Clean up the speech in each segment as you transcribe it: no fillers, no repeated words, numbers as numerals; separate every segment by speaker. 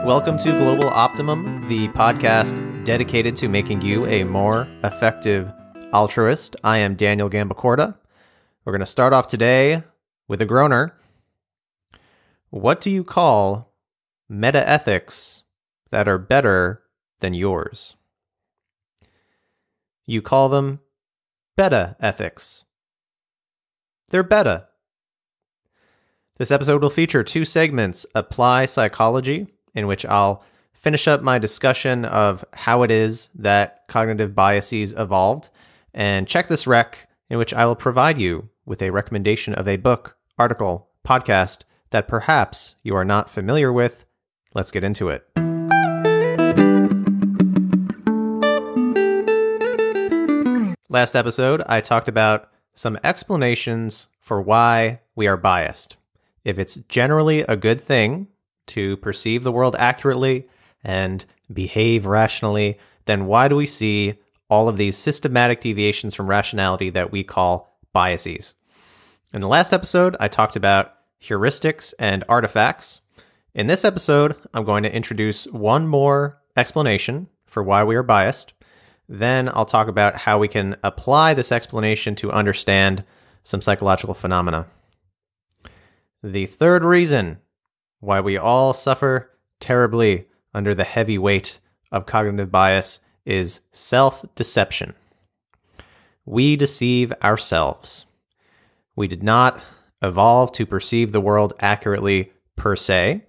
Speaker 1: Welcome to Global Optimum, the podcast dedicated to making you a more effective altruist. I am Daniel Gambacorda. We're going to start off today with a groaner. What do you call meta-ethics that are better than yours? You call them beta ethics. They're beta. This episode will feature two segments: Apply Psychology, in which I'll finish up my discussion of how it is that cognitive biases evolved, and Check This Rec, in which I will provide you with a recommendation of a book, article, podcast that perhaps you are not familiar with. Let's get into it. Last episode, I talked about some explanations for why we are biased. If it's generally a good thing to perceive the world accurately and behave rationally, then why do we see all of these systematic deviations from rationality that we call biases? In the last episode, I talked about heuristics and artifacts. In this episode, I'm going to introduce one more explanation for why we are biased. Then I'll talk about how we can apply this explanation to understand some psychological phenomena. The third reason why we all suffer terribly under the heavy weight of cognitive bias is self-deception. We deceive ourselves. We did not evolve to perceive the world accurately per se.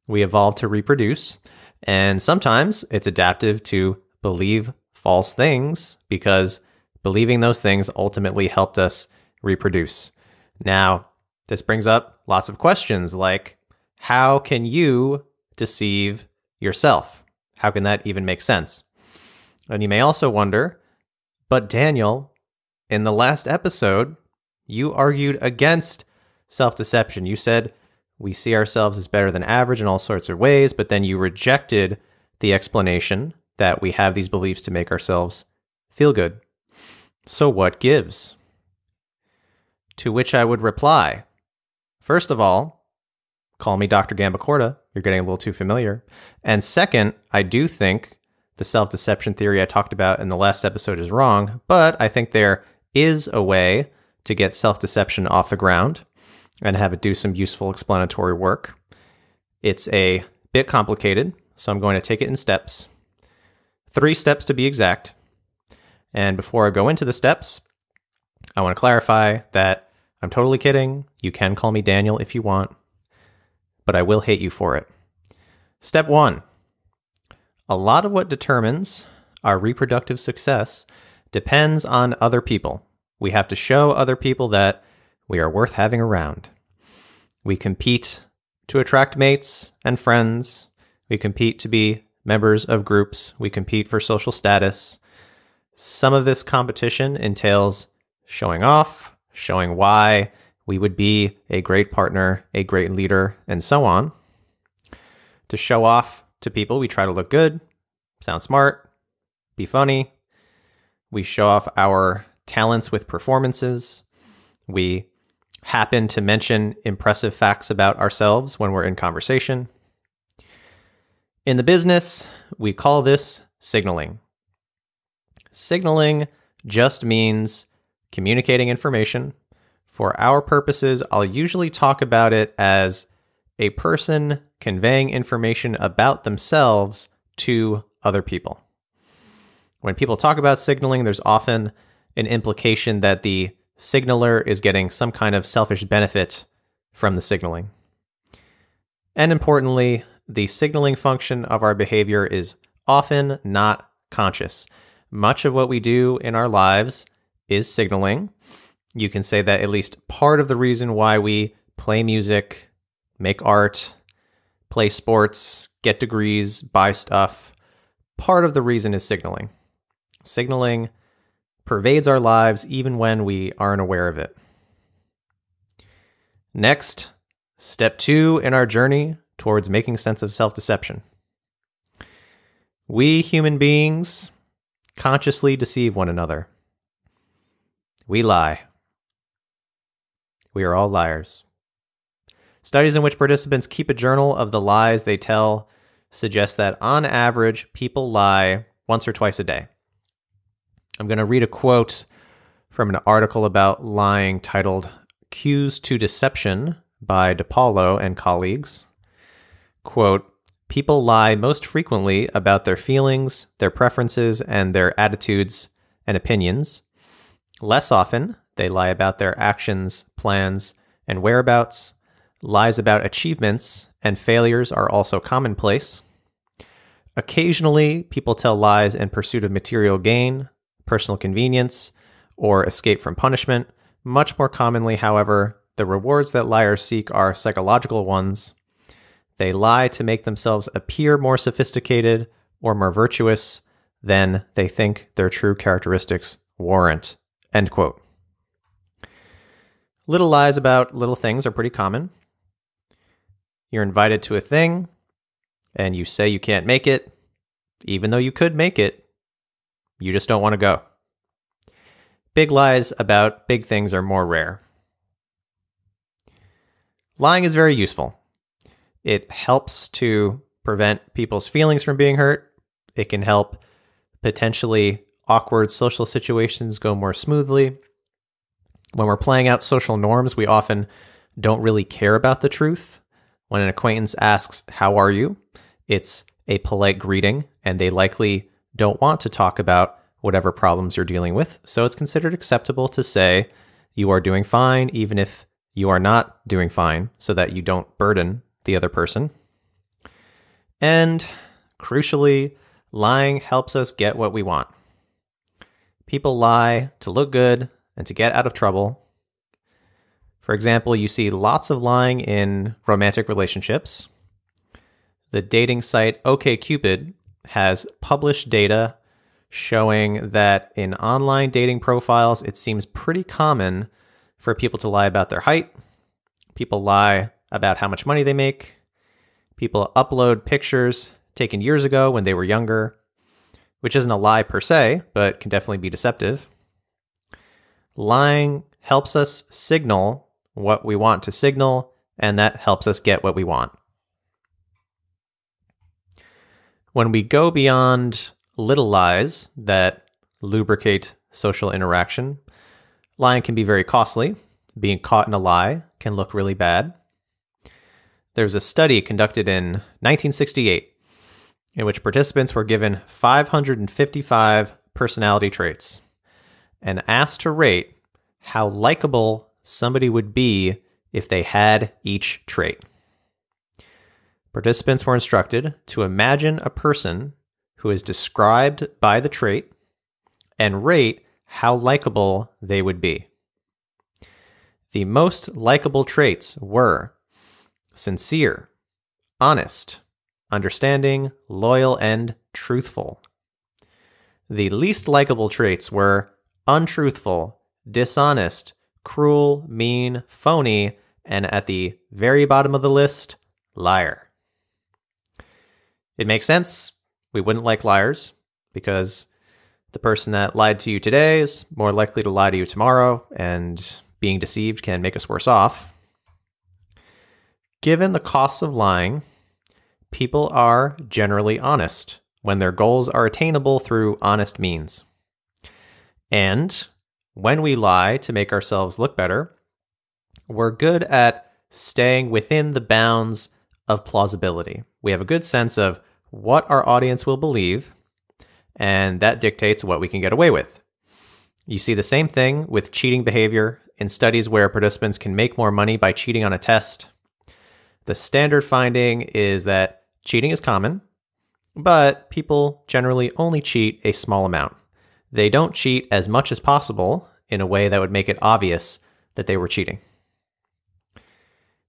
Speaker 1: We evolved to reproduce, and sometimes it's adaptive to believe false things because believing those things ultimately helped us reproduce. Now, this brings up lots of questions like, how can you deceive yourself? How can that even make sense? And you may also wonder, but Daniel, in the last episode, you argued against self-deception. You said we see ourselves as better than average in all sorts of ways, but then you rejected the explanation that we have these beliefs to make ourselves feel good. So what gives? To which I would reply, first of all, call me Dr. Gambacorda. You're getting a little too familiar. And second, I do think the self-deception theory I talked about in the last episode is wrong, but I think there is a way to get self-deception off the ground and have it do some useful explanatory work. It's a bit complicated, so I'm going to take it in steps. 3 steps to be exact. And before I go into the steps, I want to clarify that I'm totally kidding. You can call me Daniel if you want, but I will hate you for it. Step 1. A lot of what determines our reproductive success depends on other people. We have to show other people that we are worth having around. We compete to attract mates and friends. We compete to be members of groups. We compete for social status. Some of this competition entails showing off, showing why we would be a great partner, a great leader, and so on. To show off to people, we try to look good, sound smart, be funny. We show off our talents with performances. We happen to mention impressive facts about ourselves when we're in conversation. In the business, we call this signaling. Signaling just means communicating information. For our purposes, I'll usually talk about it as a person conveying information about themselves to other people. When people talk about signaling, there's often an implication that the signaler is getting some kind of selfish benefit from the signaling. And importantly, the signaling function of our behavior is often not conscious. Much of what we do in our lives is signaling. You can say that at least part of the reason why we play music, make art, play sports, get degrees, buy stuff, part of the reason is signaling. Signaling pervades our lives even when we aren't aware of it. Next, step 2 in our journey towards making sense of self-deception. We human beings consciously deceive one another. We lie. We are all liars. Studies in which participants keep a journal of the lies they tell suggests that on average, people lie once or twice a day. I'm going to read a quote from an article about lying titled Cues to Deception by DePaulo and colleagues. Quote, people lie most frequently about their feelings, their preferences, and their attitudes and opinions. Less often, they lie about their actions, plans, and whereabouts. Lies about achievements and failures are also commonplace. Occasionally, people tell lies in pursuit of material gain, personal convenience, or escape from punishment. Much more commonly, however, the rewards that liars seek are psychological ones. They lie to make themselves appear more sophisticated or more virtuous than they think their true characteristics warrant. End quote. Little lies about little things are pretty common. You're invited to a thing, and you say you can't make it, even though you could make it. You just don't want to go. Big lies about big things are more rare. Lying is very useful. It helps to prevent people's feelings from being hurt. It can help potentially awkward social situations go more smoothly. When we're playing out social norms, we often don't really care about the truth. When an acquaintance asks, "How are you?" it's a polite greeting, and they likely don't want to talk about whatever problems you're dealing with. So it's considered acceptable to say you are doing fine, even if you are not doing fine, so that you don't burden the other person. And crucially, lying helps us get what we want. People lie to look good and to get out of trouble. For example, you see lots of lying in romantic relationships. The dating site OkCupid has published data showing that in online dating profiles, it seems pretty common for people to lie about their height. People lie about how much money they make. People upload pictures taken years ago when they were younger, which isn't a lie per se, but can definitely be deceptive. Lying helps us signal what we want to signal, and that helps us get what we want. When we go beyond little lies that lubricate social interaction, lying can be very costly. Being caught in a lie can look really bad. There was a study conducted in 1968 in which participants were given 555 personality traits and asked to rate how likable somebody would be if they had each trait. Participants were instructed to imagine a person who is described by the trait and rate how likable they would be. The most likable traits were sincere, honest, understanding, loyal, and truthful. The least likable traits were untruthful, dishonest, cruel, mean, phony, and at the very bottom of the list, liar. It makes sense. We wouldn't like liars because the person that lied to you today is more likely to lie to you tomorrow, and being deceived can make us worse off. Given the costs of lying, people are generally honest when their goals are attainable through honest means. And when we lie to make ourselves look better, we're good at staying within the bounds of plausibility. We have a good sense of what our audience will believe, and that dictates what we can get away with. You see the same thing with cheating behavior in studies where participants can make more money by cheating on a test. The standard finding is that cheating is common, but people generally only cheat a small amount. They don't cheat as much as possible in a way that would make it obvious that they were cheating.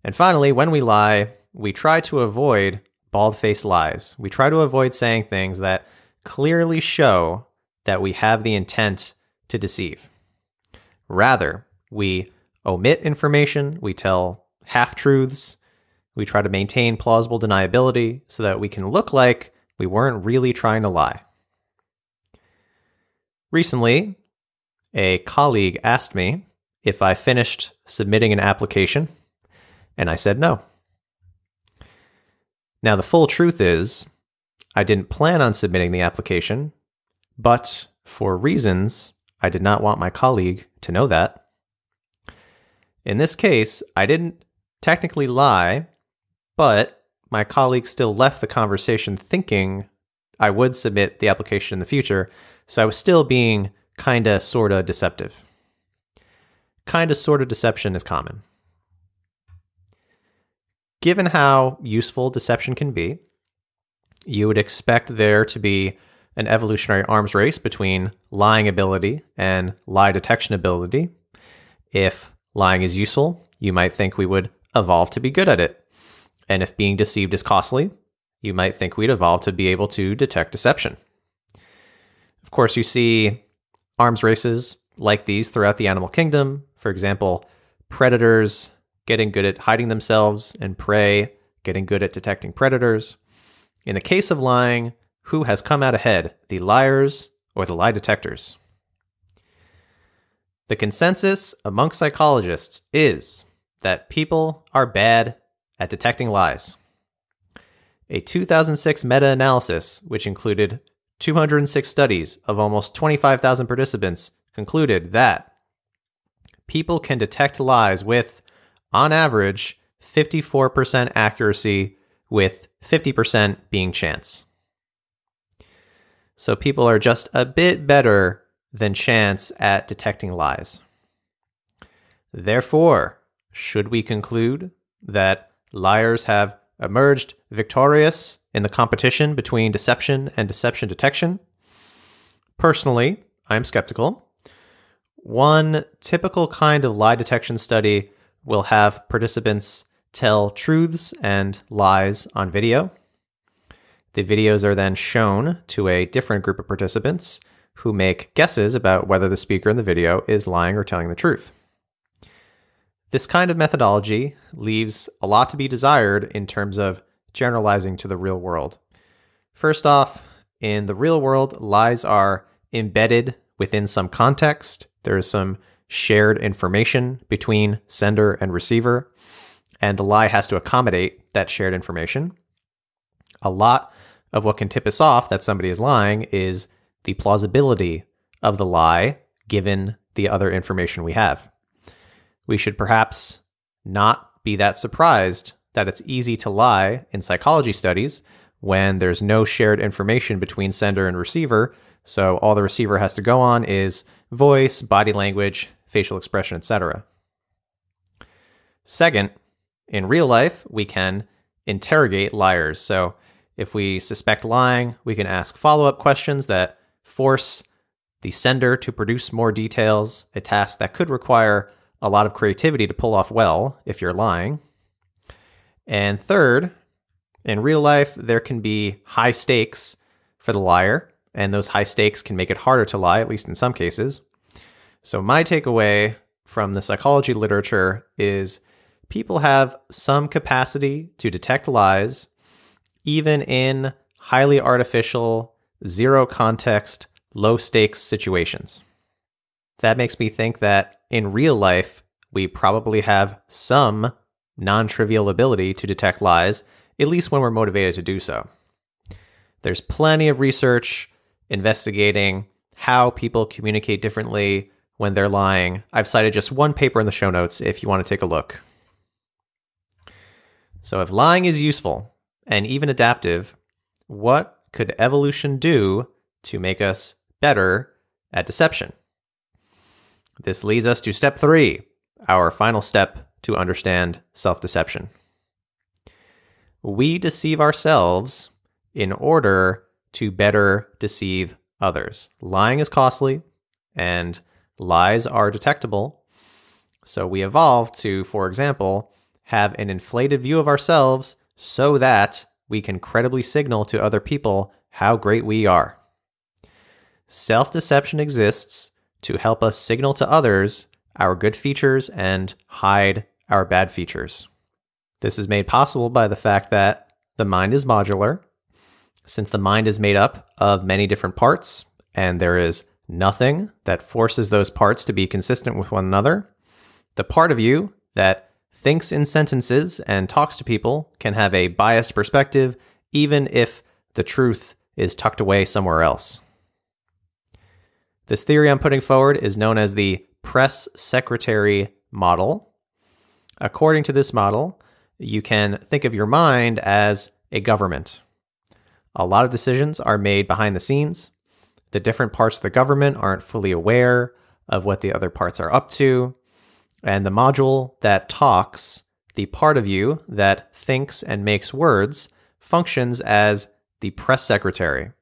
Speaker 1: And finally, when we lie, we try to avoid bald-faced lies. We try to avoid saying things that clearly show that we have the intent to deceive. Rather, we omit information, we tell half-truths, we try to maintain plausible deniability so that we can look like we weren't really trying to lie. Recently, a colleague asked me if I finished submitting an application, and I said no. Now, the full truth is, I didn't plan on submitting the application, but for reasons I did not want my colleague to know that. In this case, I didn't technically lie, but my colleague still left the conversation thinking I would submit the application in the future, so I was still being kinda sorta deceptive. Kinda sorta deception is common. Given how useful deception can be, you would expect there to be an evolutionary arms race between lying ability and lie detection ability. If lying is useful, you might think we would evolve to be good at it. And if being deceived is costly, you might think we'd evolve to be able to detect deception. Of course, you see arms races like these throughout the animal kingdom. For example, predators getting good at hiding themselves and prey getting good at detecting predators. In the case of lying, who has come out ahead, the liars or the lie detectors? The consensus amongst psychologists is that people are bad at detecting lies. A 2006 meta-analysis, which included 206 studies of almost 25,000 participants, concluded that people can detect lies with, on average, 54% accuracy, with 50% being chance. So people are just a bit better than chance at detecting lies. Therefore, should we conclude that liars have emerged victorious in the competition between deception and deception detection? Personally, I'm skeptical. One typical kind of lie detection study will have participants tell truths and lies on video. The videos are then shown to a different group of participants who make guesses about whether the speaker in the video is lying or telling the truth. This kind of methodology leaves a lot to be desired in terms of generalizing to the real world. First off, in the real world, lies are embedded within some context. There is some shared information between sender and receiver, and the lie has to accommodate that shared information. A lot of what can tip us off that somebody is lying is the plausibility of the lie given the other information we have. We should perhaps not be that surprised that it's easy to lie in psychology studies when there's no shared information between sender and receiver, so all the receiver has to go on is voice, body language, facial expression, etc. Second, in real life, we can interrogate liars. So if we suspect lying, we can ask follow-up questions that force the sender to produce more details, a task that could require a lot of creativity to pull off well if you're lying. And third, in real life, there can be high stakes for the liar, and those high stakes can make it harder to lie, at least in some cases. So my takeaway from the psychology literature is people have some capacity to detect lies, even in highly artificial, zero context, low stakes situations. That makes me think that in real life, we probably have some non-trivial ability to detect lies, at least when we're motivated to do so. There's plenty of research investigating how people communicate differently when they're lying. I've cited just one paper in the show notes if you want to take a look. So if lying is useful and even adaptive, what could evolution do to make us better at deception? This leads us to step 3, our final step to understand self-deception. We deceive ourselves in order to better deceive others. Lying is costly, and lies are detectable. So we evolved to, for example, have an inflated view of ourselves so that we can credibly signal to other people how great we are. Self-deception exists to help us signal to others our good features and hide our bad features. This is made possible by the fact that the mind is modular. Since the mind is made up of many different parts, and there is nothing that forces those parts to be consistent with one another, the part of you that thinks in sentences and talks to people can have a biased perspective, even if the truth is tucked away somewhere else. This theory I'm putting forward is known as the press secretary model. According to this model, you can think of your mind as a government. A lot of decisions are made behind the scenes. The different parts of the government aren't fully aware of what the other parts are up to. And the module that talks, the part of you that thinks and makes words, functions as the press secretary.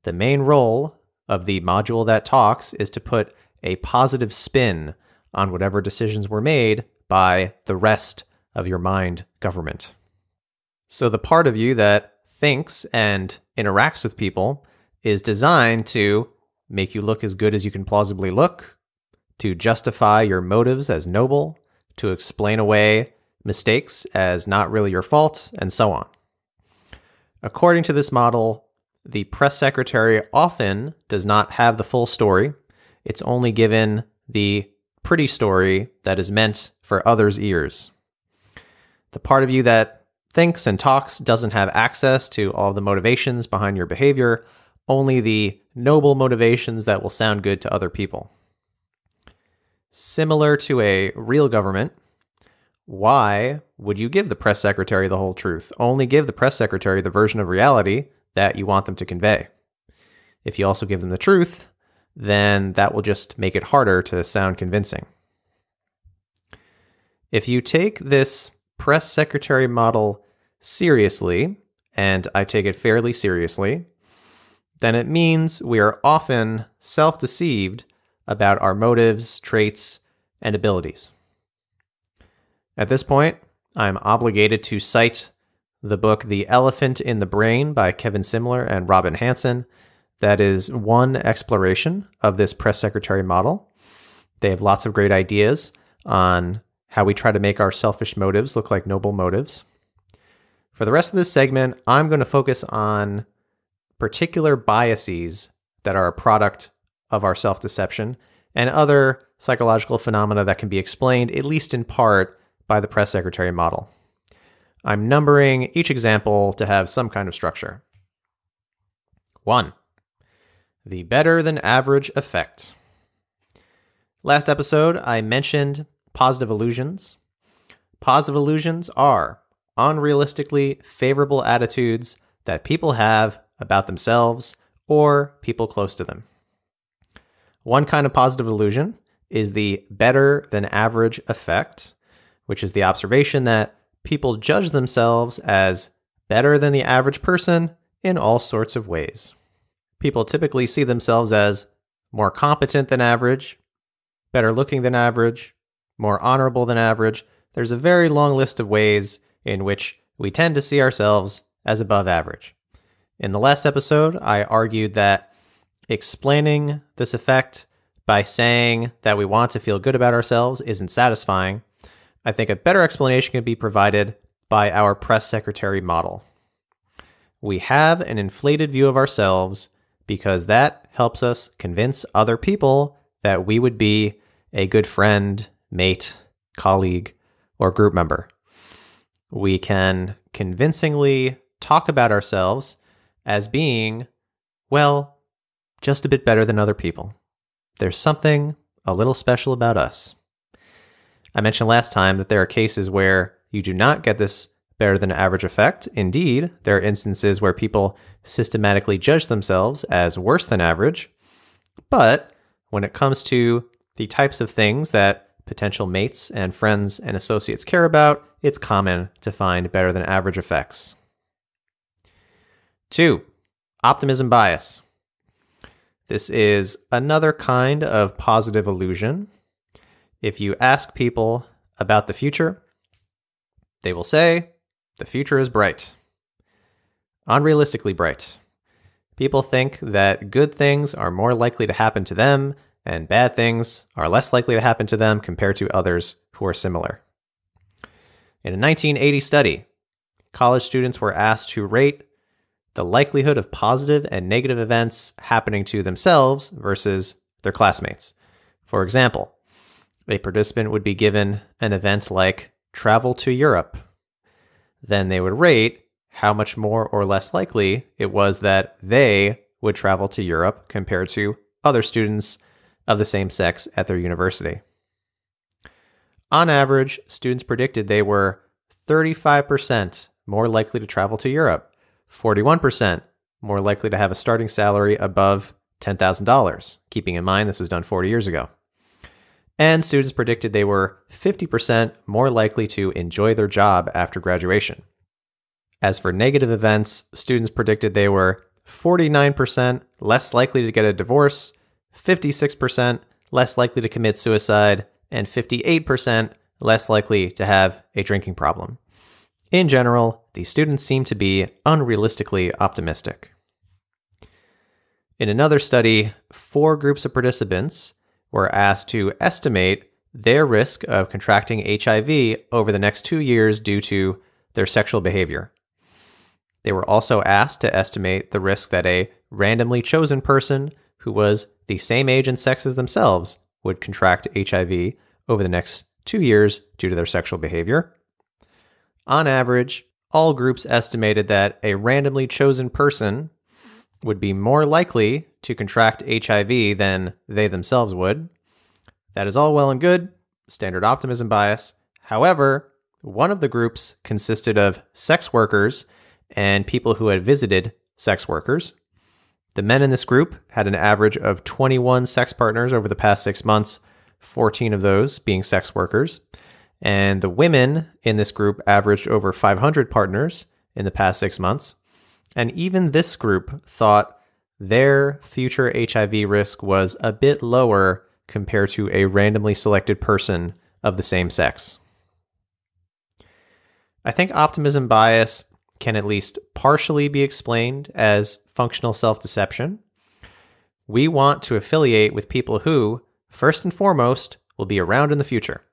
Speaker 1: The main role of the module that talks is to put a positive spin on whatever decisions were made by the rest of your mind government. So the part of you that thinks and interacts with people is designed to make you look as good as you can plausibly look, to justify your motives as noble, to explain away mistakes as not really your fault, and so on. According to this model, the press secretary often does not have the full story. It's only given the pretty story that is meant for others' ears. The part of you that thinks and talks doesn't have access to all the motivations behind your behavior, only the noble motivations that will sound good to other people. Similar to a real government, why would you give the press secretary the whole truth? Only give the press secretary the version of reality that you want them to convey. If you also give them the truth, then that will just make it harder to sound convincing. If you take this press secretary model seriously, and I take it fairly seriously, then it means we are often self-deceived about our motives, traits, and abilities. At this point, I'm obligated to cite the book The Elephant in the Brain by Kevin Simler and Robin Hanson. That is one exploration of this press secretary model. They have lots of great ideas on how we try to make our selfish motives look like noble motives. For the rest of this segment, I'm going to focus on particular biases that are a product of our self-deception and other psychological phenomena that can be explained, at least in part, by the press secretary model. I'm numbering each example to have some kind of structure. 1. The better than average effect. Last episode, I mentioned positive illusions. Positive illusions are unrealistically favorable attitudes that people have about themselves or people close to them. One kind of positive illusion is the better than average effect, which is the observation that people judge themselves as better than the average person in all sorts of ways. People typically see themselves as more competent than average, better looking than average, more honorable than average. There's a very long list of ways in which we tend to see ourselves as above average. In the last episode, I argued that explaining this effect by saying that we want to feel good about ourselves isn't satisfying. I think a better explanation can be provided by our press secretary model. We have an inflated view of ourselves because that helps us convince other people that we would be a good friend, mate, colleague, or group member. We can convincingly talk about ourselves as being, well, just a bit better than other people. There's something a little special about us. I mentioned last time that there are cases where you do not get this better than average effect. Indeed, there are instances where people systematically judge themselves as worse than average. But when it comes to the types of things that potential mates and friends and associates care about, it's common to find better than average effects. 2. Optimism bias. This is another kind of positive illusion. If you ask people about the future, they will say, the future is bright. Unrealistically bright. People think that good things are more likely to happen to them and bad things are less likely to happen to them compared to others who are similar. In a 1980 study, college students were asked to rate the likelihood of positive and negative events happening to themselves versus their classmates. For example, a participant would be given an event like travel to Europe. Then they would rate how much more or less likely it was that they would travel to Europe compared to other students of the same sex at their university. On average, students predicted they were 35% more likely to travel to Europe, 41% more likely to have a starting salary above $10,000, keeping in mind this was done 40 years ago. And students predicted they were 50% more likely to enjoy their job after graduation. As for negative events, students predicted they were 49% less likely to get a divorce, 56% less likely to commit suicide, and 58% less likely to have a drinking problem. In general, these students seem to be unrealistically optimistic. In another study, 4 groups of participants were asked to estimate their risk of contracting HIV over the next 2 years due to their sexual behavior. They were also asked to estimate the risk that a randomly chosen person who was the same age and sex as themselves would contract HIV over the next 2 years due to their sexual behavior. On average, all groups estimated that a randomly chosen person would be more likely to contract HIV than they themselves would. That is all well and good, standard optimism bias. However, one of the groups consisted of sex workers and people who had visited sex workers. The men in this group had an average of 21 sex partners over the past 6 months, 14 of those being sex workers. And the women in this group averaged over 500 partners in the past 6 months. And even this group thought their future HIV risk was a bit lower compared to a randomly selected person of the same sex. I think optimism bias can at least partially be explained as functional self-deception. We want to affiliate with people who, first and foremost, will be around in the future.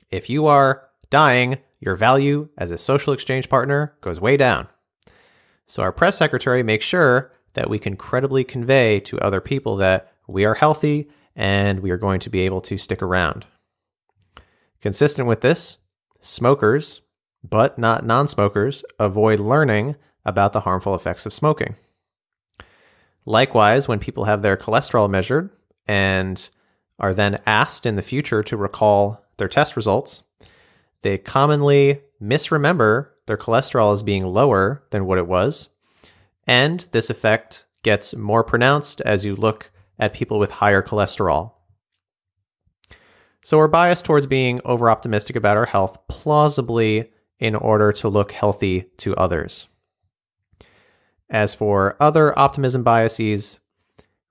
Speaker 1: If you are dying, your value as a social exchange partner goes way down. So our press secretary makes sure that we can credibly convey to other people that we are healthy and we are going to be able to stick around. Consistent with this, smokers, but not non-smokers, avoid learning about the harmful effects of smoking. Likewise, when people have their cholesterol measured and are then asked in the future to recall their test results, they commonly misremember their cholesterol as being lower than what it was, and this effect gets more pronounced as you look at people with higher cholesterol. So we're biased towards being over-optimistic about our health, plausibly in order to look healthy to others. As for other optimism biases,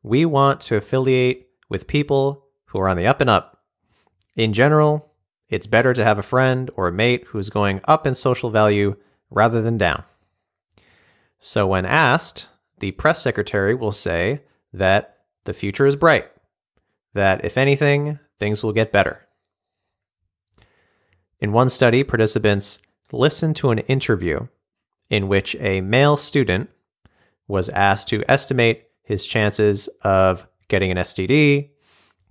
Speaker 1: we want to affiliate with people who are on the up and up. In general, it's better to have a friend or a mate who's going up in social value rather than down. So when asked, the press secretary will say that the future is bright, that if anything, things will get better. In one study, participants listened to an interview in which a male student was asked to estimate his chances of getting an STD,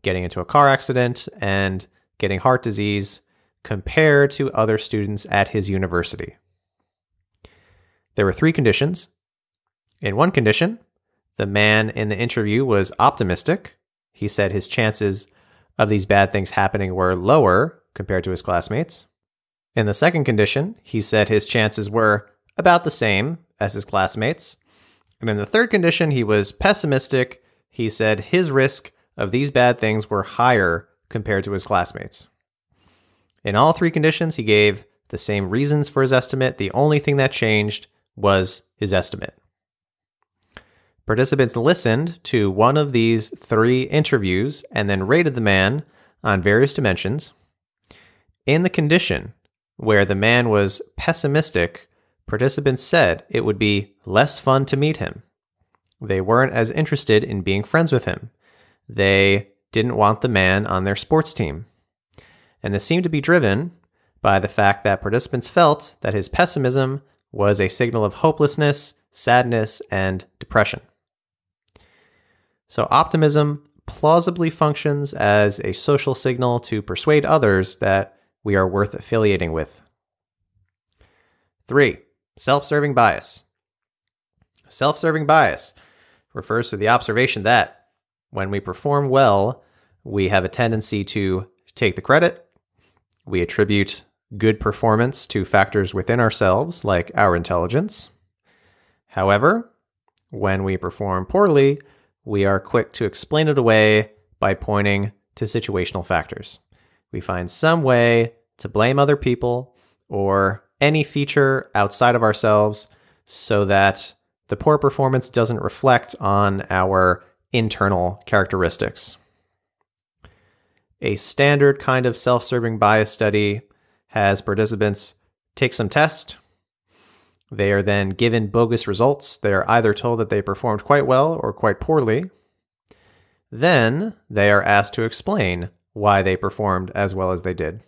Speaker 1: getting into a car accident, and getting heart disease compared to other students at his university. There were 3 conditions. In one condition, the man in the interview was optimistic. He said his chances of these bad things happening were lower compared to his classmates. In the second condition, he said his chances were about the same as his classmates. And in the third condition, he was pessimistic. He said his risk of these bad things were higher compared to his classmates. In all 3 conditions, he gave the same reasons for his estimate. The only thing that changed was his estimate. Participants listened to one of these 3 interviews and then rated the man on various dimensions. In the condition where the man was pessimistic, participants said it would be less fun to meet him. They weren't as interested in being friends with him. They didn't want the man on their sports team. And this seemed to be driven by the fact that participants felt that his pessimism was a signal of hopelessness, sadness, and depression. So optimism plausibly functions as a social signal to persuade others that we are worth affiliating with. 3. Self-serving bias. Self-serving bias refers to the observation that when we perform well, we have a tendency to take the credit. We attribute good performance to factors within ourselves, like our intelligence. However, when we perform poorly, we are quick to explain it away by pointing to situational factors. We find some way to blame other people or any feature outside of ourselves so that the poor performance doesn't reflect on our internal characteristics. A standard kind of self-serving bias study has participants take some tests. They are then given bogus results. They are either told that they performed quite well or quite poorly. Then they are asked to explain why they performed as well as they did.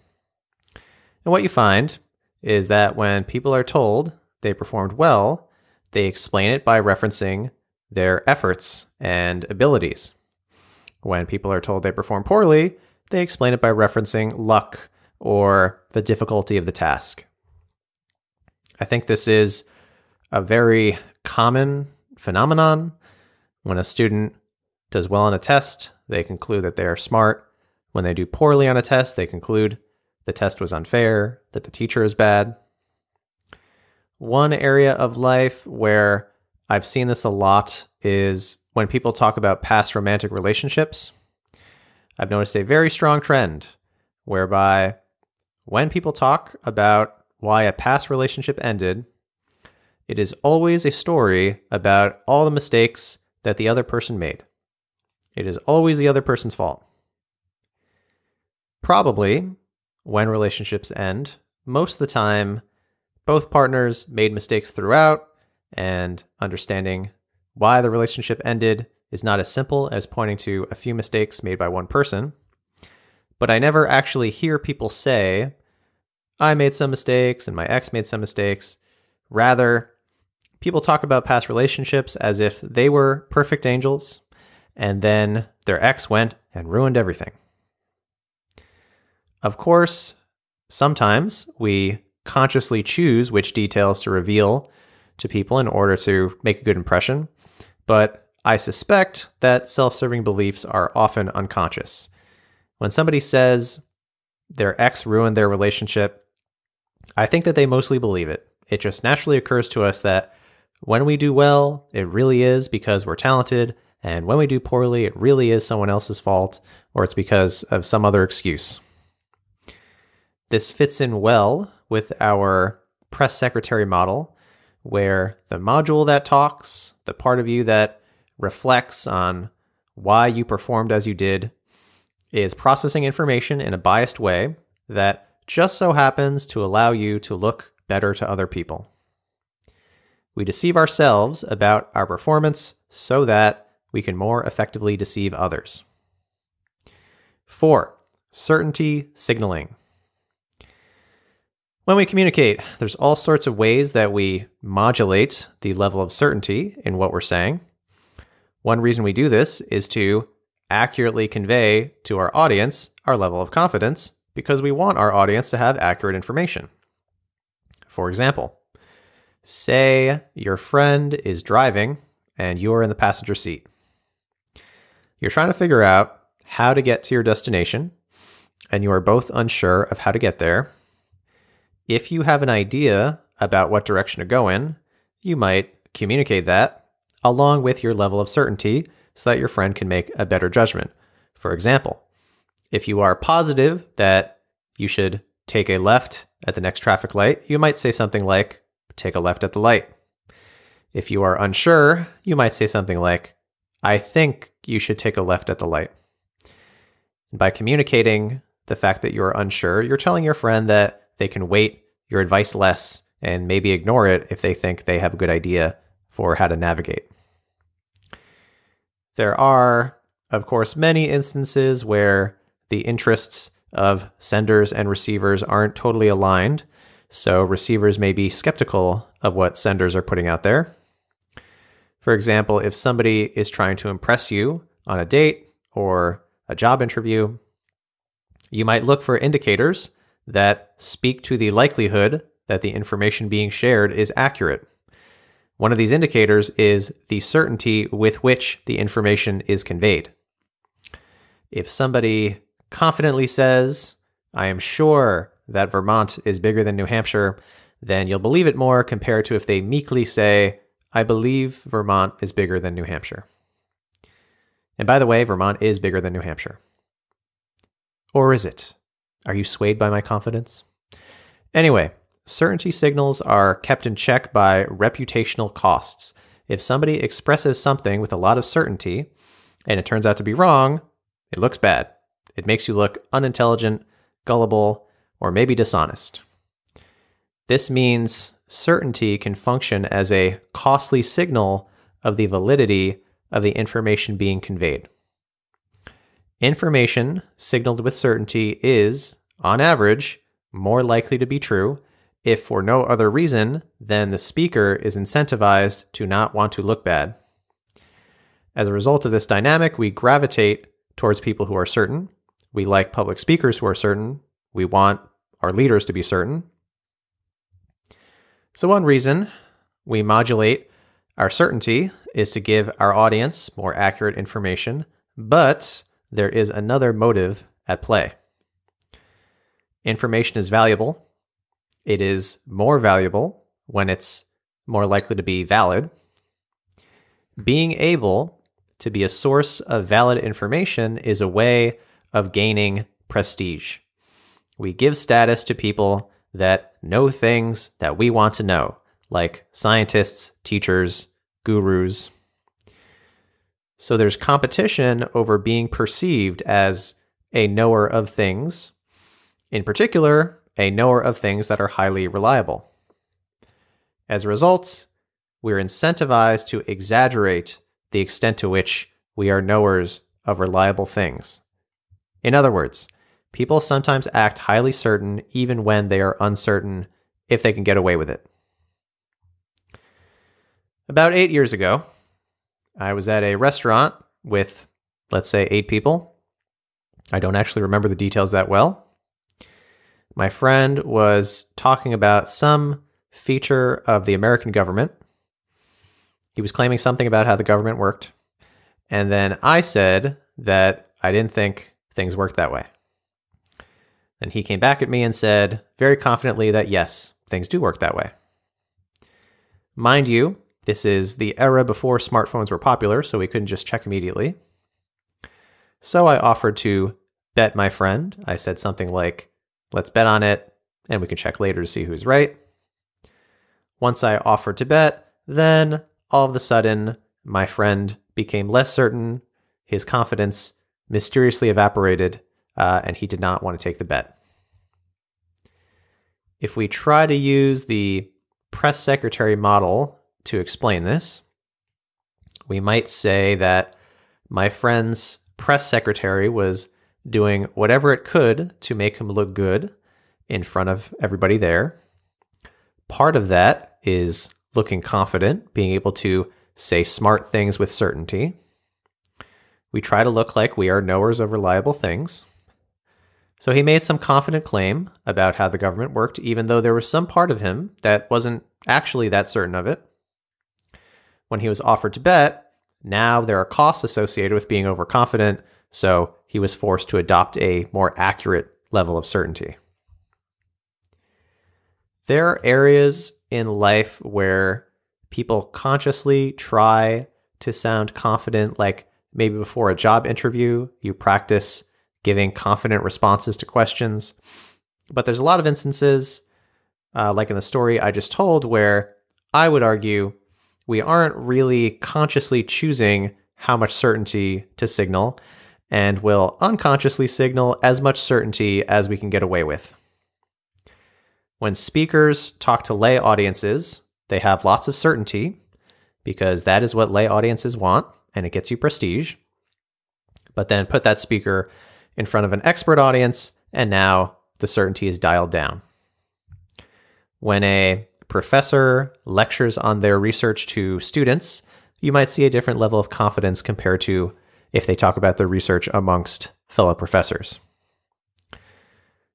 Speaker 1: And what you find is that when people are told they performed well, they explain it by referencing their efforts and abilities. When people are told they performed poorly, they explain it by referencing luck or the difficulty of the task. I think this is a very common phenomenon. When a student does well on a test, they conclude that they are smart. When they do poorly on a test, they conclude the test was unfair, that the teacher is bad. One area of life where I've seen this a lot is when people talk about past romantic relationships. I've noticed a very strong trend whereby when people talk about why a past relationship ended, it is always a story about all the mistakes that the other person made. It is always the other person's fault. Probably, when relationships end, most of the time, both partners made mistakes throughout, and understanding why the relationship ended is not as simple as pointing to a few mistakes made by one person. But I never actually hear people say, I made some mistakes and my ex made some mistakes. Rather, people talk about past relationships as if they were perfect angels, and then their ex went and ruined everything. Of course, sometimes we consciously choose which details to reveal to people in order to make a good impression, but I suspect that self-serving beliefs are often unconscious. When somebody says their ex ruined their relationship, I think that they mostly believe it. It just naturally occurs to us that when we do well, it really is because we're talented, and when we do poorly, it really is someone else's fault, or it's because of some other excuse. This fits in well with our press secretary model, where the module that talks, the part of you that reflects on why you performed as you did, is processing information in a biased way that just so happens to allow you to look better to other people. We deceive ourselves about our performance so that we can more effectively deceive others. 4. Certainty signaling. When we communicate, there's all sorts of ways that we modulate the level of certainty in what we're saying. One reason we do this is to accurately convey to our audience our level of confidence, because we want our audience to have accurate information. For example, say your friend is driving and you're in the passenger seat. You're trying to figure out how to get to your destination, and you are both unsure of how to get there. If you have an idea about what direction to go in, you might communicate that along with your level of certainty so that your friend can make a better judgment. For example, if you are positive that you should take a left at the next traffic light, you might say something like, take a left at the light. If you are unsure, you might say something like, I think you should take a left at the light. And by communicating the fact that you're unsure, you're telling your friend that they can weight your advice less and maybe ignore it if they think they have a good idea for how to navigate. There are, of course, many instances where the interests of senders and receivers aren't totally aligned, so receivers may be skeptical of what senders are putting out there. For example, if somebody is trying to impress you on a date or a job interview, you might look for indicators that speak to the likelihood that the information being shared is accurate. One of these indicators is the certainty with which the information is conveyed. If somebody confidently says, "I am sure that Vermont is bigger than New Hampshire," then you'll believe it more compared to if they meekly say, "I believe Vermont is bigger than New Hampshire." And by the way, Vermont is bigger than New Hampshire. Or is it? Are you swayed by my confidence? Anyway, certainty signals are kept in check by reputational costs. If somebody expresses something with a lot of certainty and it turns out to be wrong, it looks bad. It makes you look unintelligent, gullible, or maybe dishonest. This means certainty can function as a costly signal of the validity of the information being conveyed. Information signaled with certainty is, on average, more likely to be true if for no other reason than the speaker is incentivized to not want to look bad. As a result of this dynamic, we gravitate towards people who are certain. We like public speakers who are certain. We want our leaders to be certain. So one reason we modulate our certainty is to give our audience more accurate information, but there is another motive at play. Information is valuable. It is more valuable when it's more likely to be valid. Being able to be a source of valid information is a way of gaining prestige. We give status to people that know things that we want to know, like scientists, teachers, gurus. So there's competition over being perceived as a knower of things, in particular, a knower of things that are highly reliable. As a result, we're incentivized to exaggerate the extent to which we are knowers of reliable things. In other words, people sometimes act highly certain even when they are uncertain if they can get away with it. About 8 years ago, I was at a restaurant with, let's say, 8 people. I don't actually remember the details that well. My friend was talking about some feature of the American government. He was claiming something about how the government worked. And then I said that I didn't think things worked that way. And he came back at me and said very confidently that yes, things do work that way. Mind you, this is the era before smartphones were popular, so we couldn't just check immediately. So I offered to bet my friend. I said something like, "Let's bet on it, and we can check later to see who's right." Once I offered to bet, then all of a sudden, my friend became less certain. His confidence mysteriously evaporated, and he did not want to take the bet. If we try to use the press secretary model to explain this, we might say that my friend's press secretary was doing whatever it could to make him look good in front of everybody there. Part of that is looking confident, being able to say smart things with certainty. We try to look like we are knowers of reliable things. So he made some confident claim about how the government worked, even though there was some part of him that wasn't actually that certain of it. When he was offered to bet, now there are costs associated with being overconfident, so he was forced to adopt a more accurate level of certainty. There are areas in life where people consciously try to sound confident, like maybe before a job interview, you practice giving confident responses to questions. But there's a lot of instances, like in the story I just told, where I would argue we aren't really consciously choosing how much certainty to signal, and will unconsciously signal as much certainty as we can get away with. When speakers talk to lay audiences, they have lots of certainty because that is what lay audiences want, and it gets you prestige. But then put that speaker in front of an expert audience, and now the certainty is dialed down. When a professor lectures on their research to students, you might see a different level of confidence compared to if they talk about their research amongst fellow professors.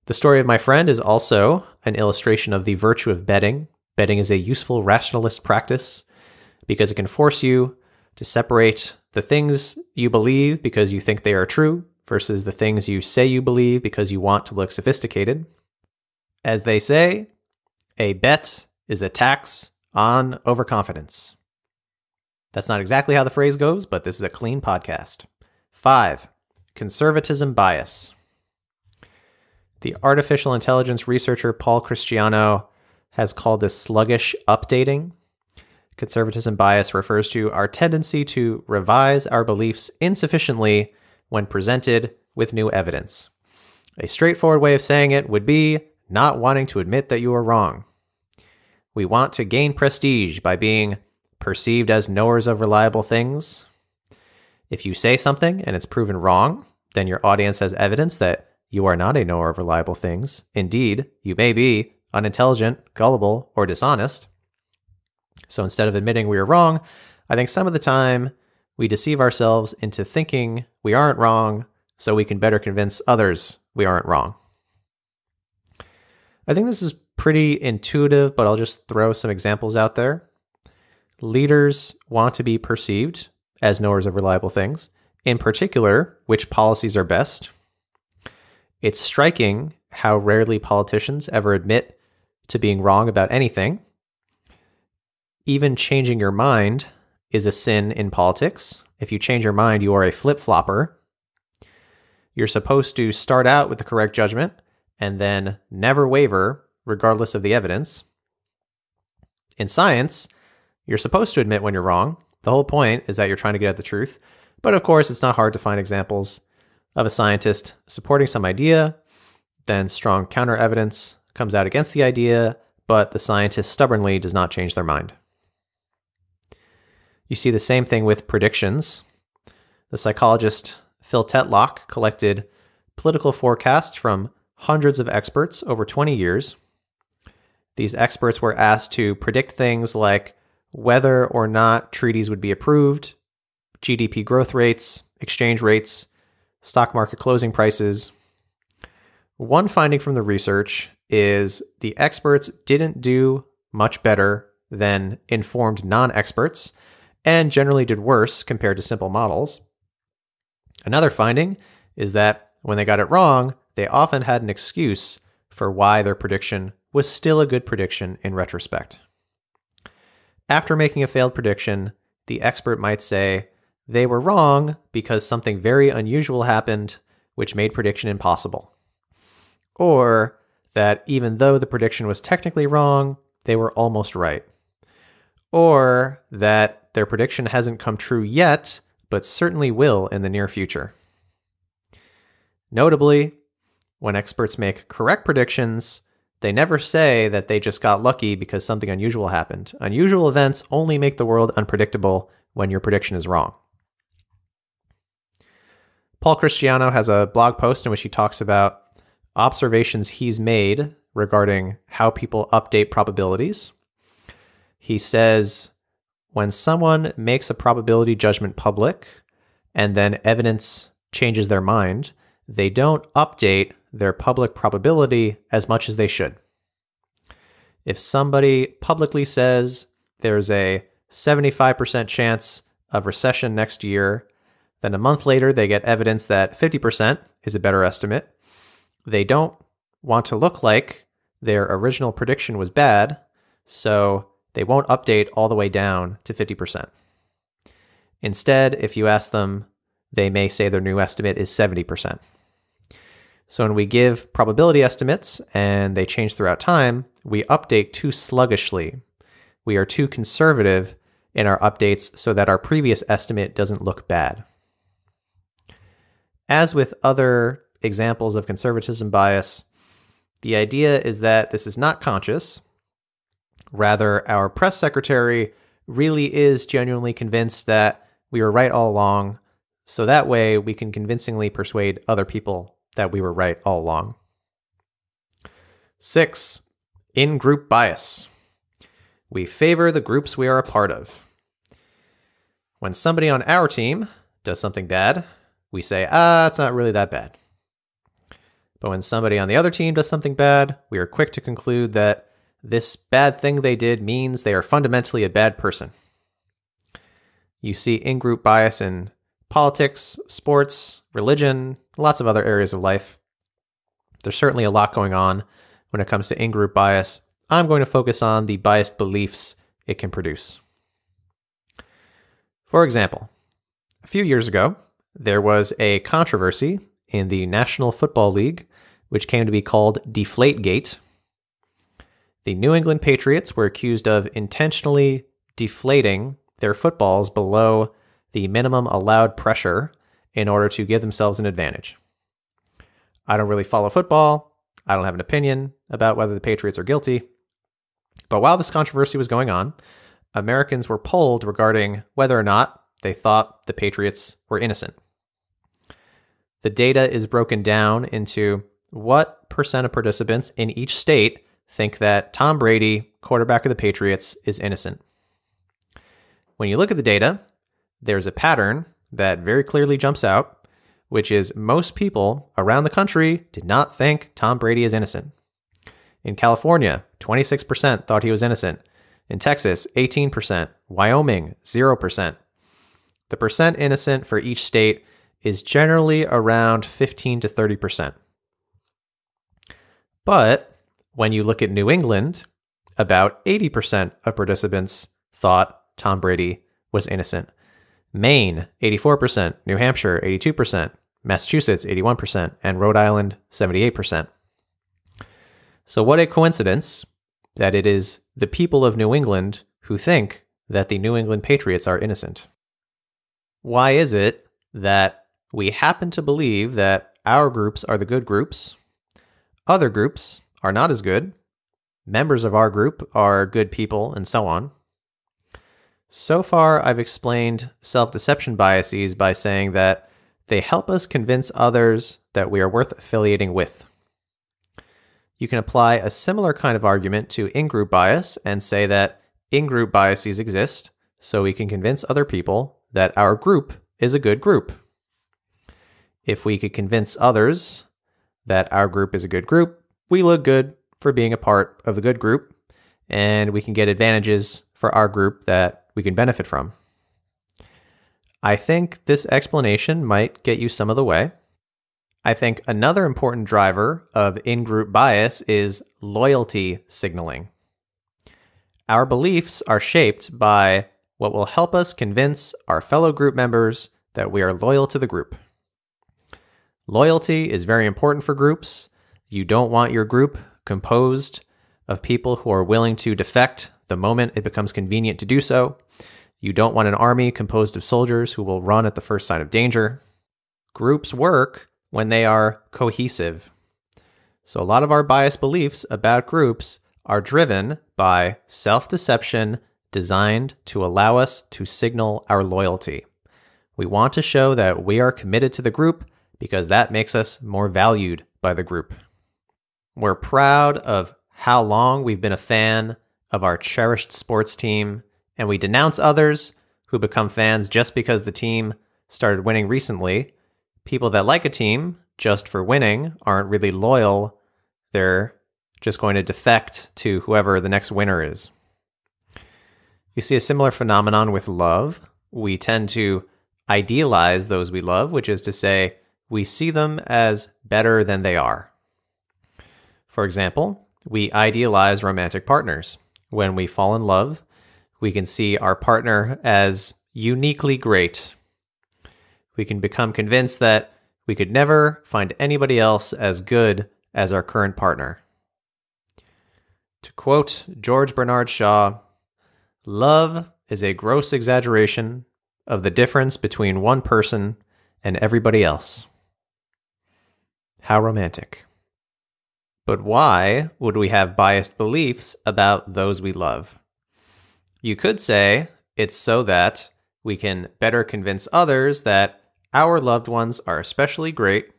Speaker 1: The The story of my friend is also an illustration of the virtue of betting. Betting is a useful rationalist practice because it can force you to separate the things you believe because you think they are true versus the things you say you believe because you want to look sophisticated. As they say, a bet is a tax on overconfidence. That's not exactly how the phrase goes, but this is a clean podcast. 5, conservatism bias. The artificial intelligence researcher Paul Christiano has called this sluggish updating. Conservatism bias refers to our tendency to revise our beliefs insufficiently when presented with new evidence. A straightforward way of saying it would be not wanting to admit that you are wrong. We want to gain prestige by being perceived as knowers of reliable things. If you say something and it's proven wrong, then your audience has evidence that you are not a knower of reliable things. Indeed, you may be unintelligent, gullible, or dishonest. So instead of admitting we are wrong, I think some of the time we deceive ourselves into thinking we aren't wrong so we can better convince others we aren't wrong. I think this is pretty intuitive, but I'll just throw some examples out there. Leaders want to be perceived as knowers of reliable things, in particular, which policies are best. It's striking how rarely politicians ever admit to being wrong about anything. Even changing your mind is a sin in politics. If you change your mind, you are a flip-flopper. You're supposed to start out with the correct judgment and then never waver, regardless of the evidence. In science, you're supposed to admit when you're wrong. The whole point is that you're trying to get at the truth. But of course, it's not hard to find examples of a scientist supporting some idea, then strong counter evidence comes out against the idea, but the scientist stubbornly does not change their mind. You see the same thing with predictions. The psychologist Phil Tetlock collected political forecasts from hundreds of experts over 20 years. These experts were asked to predict things like whether or not treaties would be approved, GDP growth rates, exchange rates, stock market closing prices. One finding from the research is the experts didn't do much better than informed non-experts and generally did worse compared to simple models. Another finding is that when they got it wrong, they often had an excuse for why their prediction was still a good prediction in retrospect. After making a failed prediction, the expert might say they were wrong because something very unusual happened, which made prediction impossible. Or that even though the prediction was technically wrong, they were almost right. Or that their prediction hasn't come true yet, but certainly will in the near future. Notably, when experts make correct predictions, they never say that they just got lucky because something unusual happened. Unusual events only make the world unpredictable when your prediction is wrong. Paul Christiano has a blog post in which he talks about observations he's made regarding how people update probabilities. He says, when someone makes a probability judgment public and then evidence changes their mind, they don't update their public probability as much as they should. If somebody publicly says there's a 75% chance of recession next year, then a month later they get evidence that 50% is a better estimate. They don't want to look like their original prediction was bad, so they won't update all the way down to 50%. Instead, if you ask them, they may say their new estimate is 70%. So when we give probability estimates and they change throughout time, we update too sluggishly. We are too conservative in our updates so that our previous estimate doesn't look bad. As with other examples of conservatism bias, the idea is that this is not conscious. Rather, our press secretary really is genuinely convinced that we were right all along, so that way we can convincingly persuade other people that we were right all along. 6, in-group bias. We favor the groups we are a part of. When somebody on our team does something bad, we say, it's not really that bad. But when somebody on the other team does something bad, we are quick to conclude that this bad thing they did means they are fundamentally a bad person. You see in-group bias in politics, sports, religion, lots of other areas of life. There's certainly a lot going on when it comes to in-group bias. I'm going to focus on the biased beliefs it can produce. For example, a few years ago, there was a controversy in the National Football League, which came to be called Deflategate. The New England Patriots were accused of intentionally deflating their footballs below the minimum allowed pressure in order to give themselves an advantage. I don't really follow football. I don't have an opinion about whether the Patriots are guilty. But while this controversy was going on, Americans were polled regarding whether or not they thought the Patriots were innocent. The data is broken down into what percent of participants in each state think that Tom Brady, quarterback of the Patriots, is innocent. When you look at the data, there's a pattern that very clearly jumps out, which is most people around the country did not think Tom Brady is innocent. In California, 26% thought he was innocent. In Texas, 18%. Wyoming, 0%. The percent innocent for each state is generally around 15 to 30%. But when you look at New England, about 80% of participants thought Tom Brady was innocent. Maine, 84%, New Hampshire, 82%, Massachusetts, 81%, and Rhode Island, 78%. So what a coincidence that it is the people of New England who think that the New England Patriots are innocent. Why is it that we happen to believe that our groups are the good groups, other groups are not as good, members of our group are good people, and so on? So far, I've explained self-deception biases by saying that they help us convince others that we are worth affiliating with. You can apply a similar kind of argument to in-group bias and say that in-group biases exist so we can convince other people that our group is a good group. If we could convince others that our group is a good group, we look good for being a part of the good group, and we can get advantages for our group that we can benefit from. I think this explanation might get you some of the way. I think another important driver of in-group bias is loyalty signaling. Our beliefs are shaped by what will help us convince our fellow group members that we are loyal to the group. Loyalty is very important for groups. You don't want your group composed of people who are willing to defect the moment it becomes convenient to do so. You don't want an army composed of soldiers who will run at the first sign of danger. Groups work when they are cohesive. So a lot of our biased beliefs about groups are driven by self-deception designed to allow us to signal our loyalty. We want to show that we are committed to the group because that makes us more valued by the group. We're proud of how long we've been a fan of our cherished sports team, and we denounce others who become fans just because the team started winning recently. People that like a team just for winning aren't really loyal. They're just going to defect to whoever the next winner is. You see a similar phenomenon with love. We tend to idealize those we love, which is to say, we see them as better than they are. For example, we idealize romantic partners. When we fall in love, we can see our partner as uniquely great. We can become convinced that we could never find anybody else as good as our current partner. To quote George Bernard Shaw, "Love is a gross exaggeration of the difference between one person and everybody else." How romantic. But why would we have biased beliefs about those we love? You could say it's so that we can better convince others that our loved ones are especially great,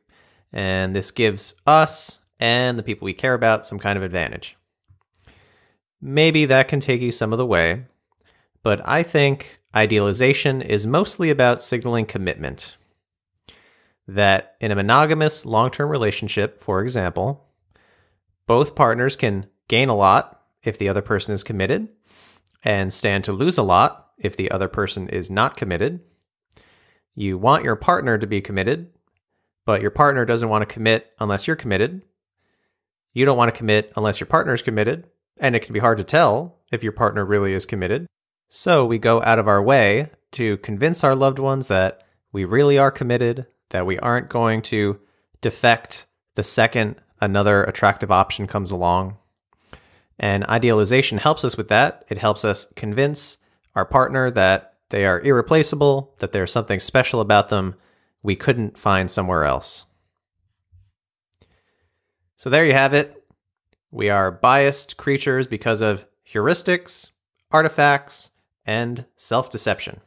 Speaker 1: and this gives us and the people we care about some kind of advantage. Maybe that can take you some of the way, but I think idealization is mostly about signaling commitment. that in a monogamous long-term relationship, for example, both partners can gain a lot if the other person is committed and stand to lose a lot if the other person is not committed. You want your partner to be committed, but your partner doesn't want to commit unless you're committed. You don't want to commit unless your partner is committed, and it can be hard to tell if your partner really is committed. So we go out of our way to convince our loved ones that we really are committed, that we aren't going to defect the second another attractive option comes along. And idealization helps us with that. It helps us convince our partner that they are irreplaceable, that there's something special about them we couldn't find somewhere else. So there you have it. We are biased creatures because of heuristics, artifacts, and self-deception.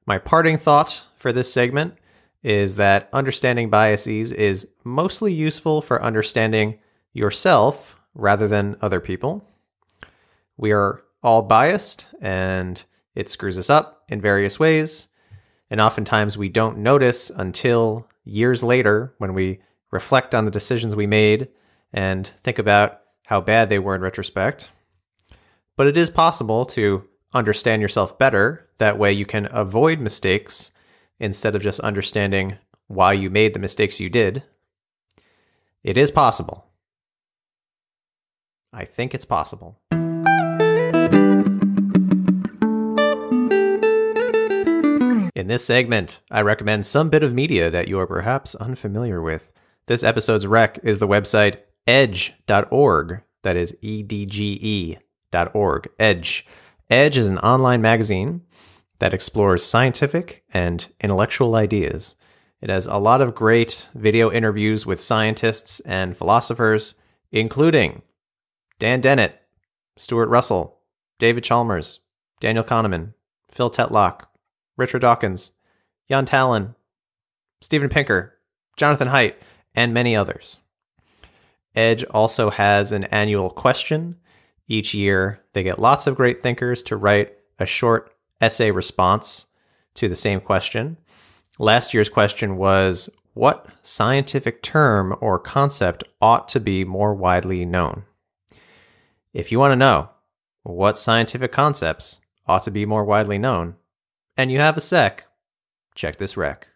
Speaker 1: My parting thought for this segment is that understanding biases is mostly useful for understanding yourself rather than other people. We are all biased, and it screws us up in various ways. And oftentimes we don't notice until years later when we reflect on the decisions we made and think about how bad they were in retrospect. But it is possible to understand yourself better. That way you can avoid mistakes instead of just understanding why you made the mistakes you did. It is possible. I think it's possible. In this segment, I recommend some bit of media that you are perhaps unfamiliar with. This episode's rec is the website edge.org. That is edge.org. Edge. Edge is an online magazine that explores scientific and intellectual ideas. It has a lot of great video interviews with scientists and philosophers, including Dan Dennett, Stuart Russell, David Chalmers, Daniel Kahneman, Phil Tetlock, Richard Dawkins, Jan Tallinn, Steven Pinker, Jonathan Haidt, and many others. Edge also has an annual question. Each year, they get lots of great thinkers to write a short essay response to the same question. Last year's question was, what scientific term or concept ought to be more widely known? If you want to know what scientific concepts ought to be more widely known, and you have a sec, check this rec.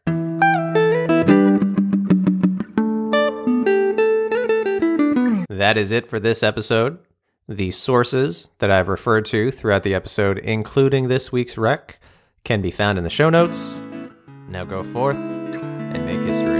Speaker 1: That is it for this episode. The sources that I've referred to throughout the episode, including this week's rec, can be found in the show notes. Now go forth and make history.